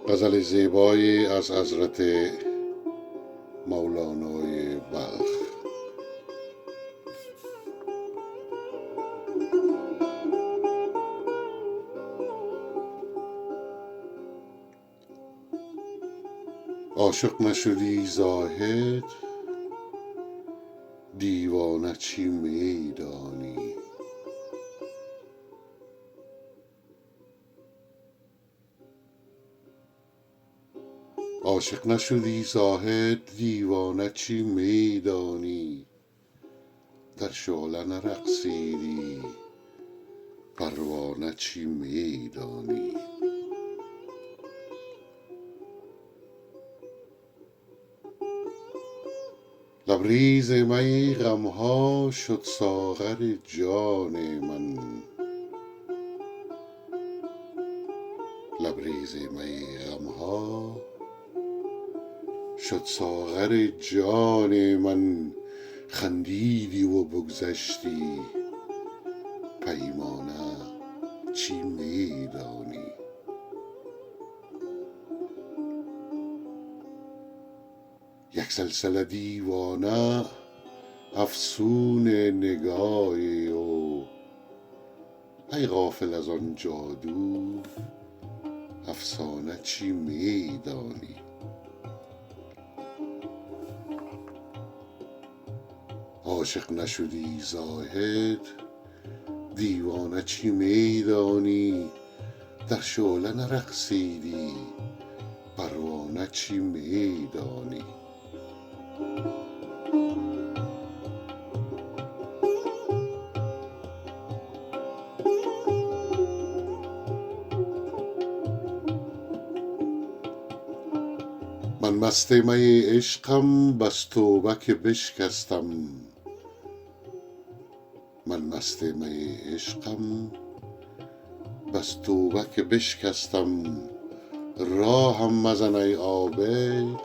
غزل زیبایی از حضرت مولانای بلخ. عاشق نشدی زاهد، دیوانه چی می دانی. عاشق نشدی زاهد، دیوانه چی می دانی. در شعله نرقصیدی، پروانه چی می دانی. لبریز می غمها شد ساغر جان من. لبریز می غمها شد ساغر جان من. خندیدی و بگذشتی، پیمانه چی می دانی. یک سلسله دیوانه افسون نگاه او. ای غافل از آن جادو، افسانه چی می دانی. عاشق نشدی زاهد، دیوانه چی می دانی. در شعله نرقصیدی، پروانه چی می دانی. من مست می عشقم، بس توبه که بشکستم. من مست می عشقم، بس توبه که بشکستم. راهم مزن ای عابد،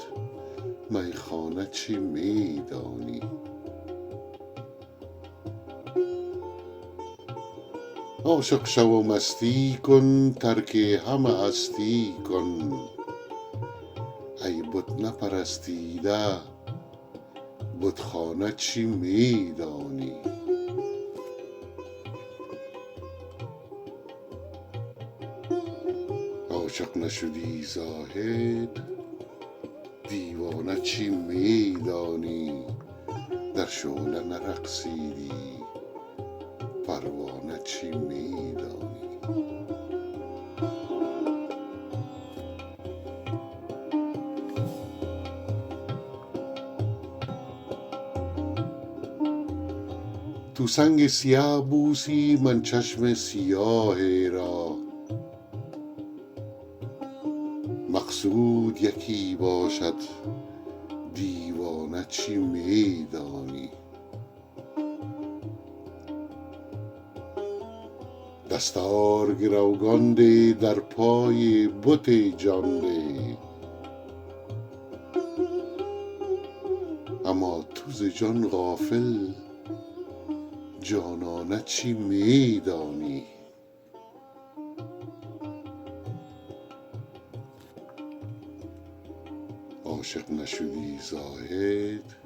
میخانه چی می دانی. عاشق شو و مستی کن، ترک همه هستی کن. ای بت نپرستیده، بتخانه چی می دانی. عاشق نشدی زاهد، دیوانه چی می دانی. در شعله نرقصیدی، پروانه چی می دانی. تو سنگ سیاه بوسی من چشم سیاه را. مقصود یکی باشد، دیوانه چی می دانی. دستار گروگان ده، در پای بت جان ده. اما تو ز جان غافل، جانانه چی می دانی. عاشق نشدی زاهد،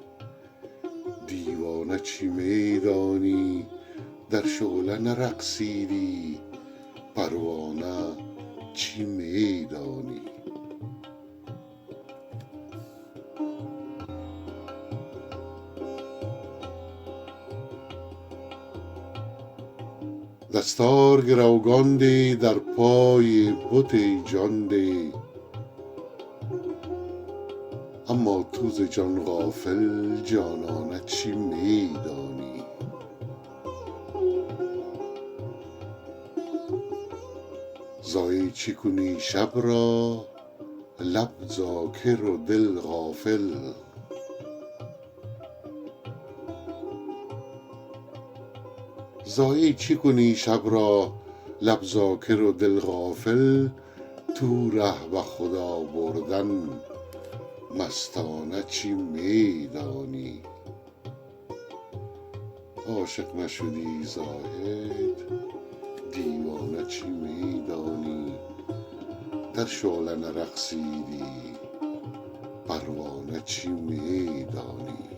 دیوانه چی می دانی. در شعله نرقصیدی، پروانه چی می دانی. دستار گروگان ده، در پای بت جان ده. اما تو ز جان غافل، جانانه چی می دانی. ضایع چی کنی شب را، لب ذاکر و دل غافل. ضایع چی کنی شب را، لب ذاکر و دل غافل. تو ره به خدا بردن، مستانه چی می دانی. عاشق نشدی زاهد، دیوانه چی می دانی. در شعله نرقصیدی پروانه چی می دانی.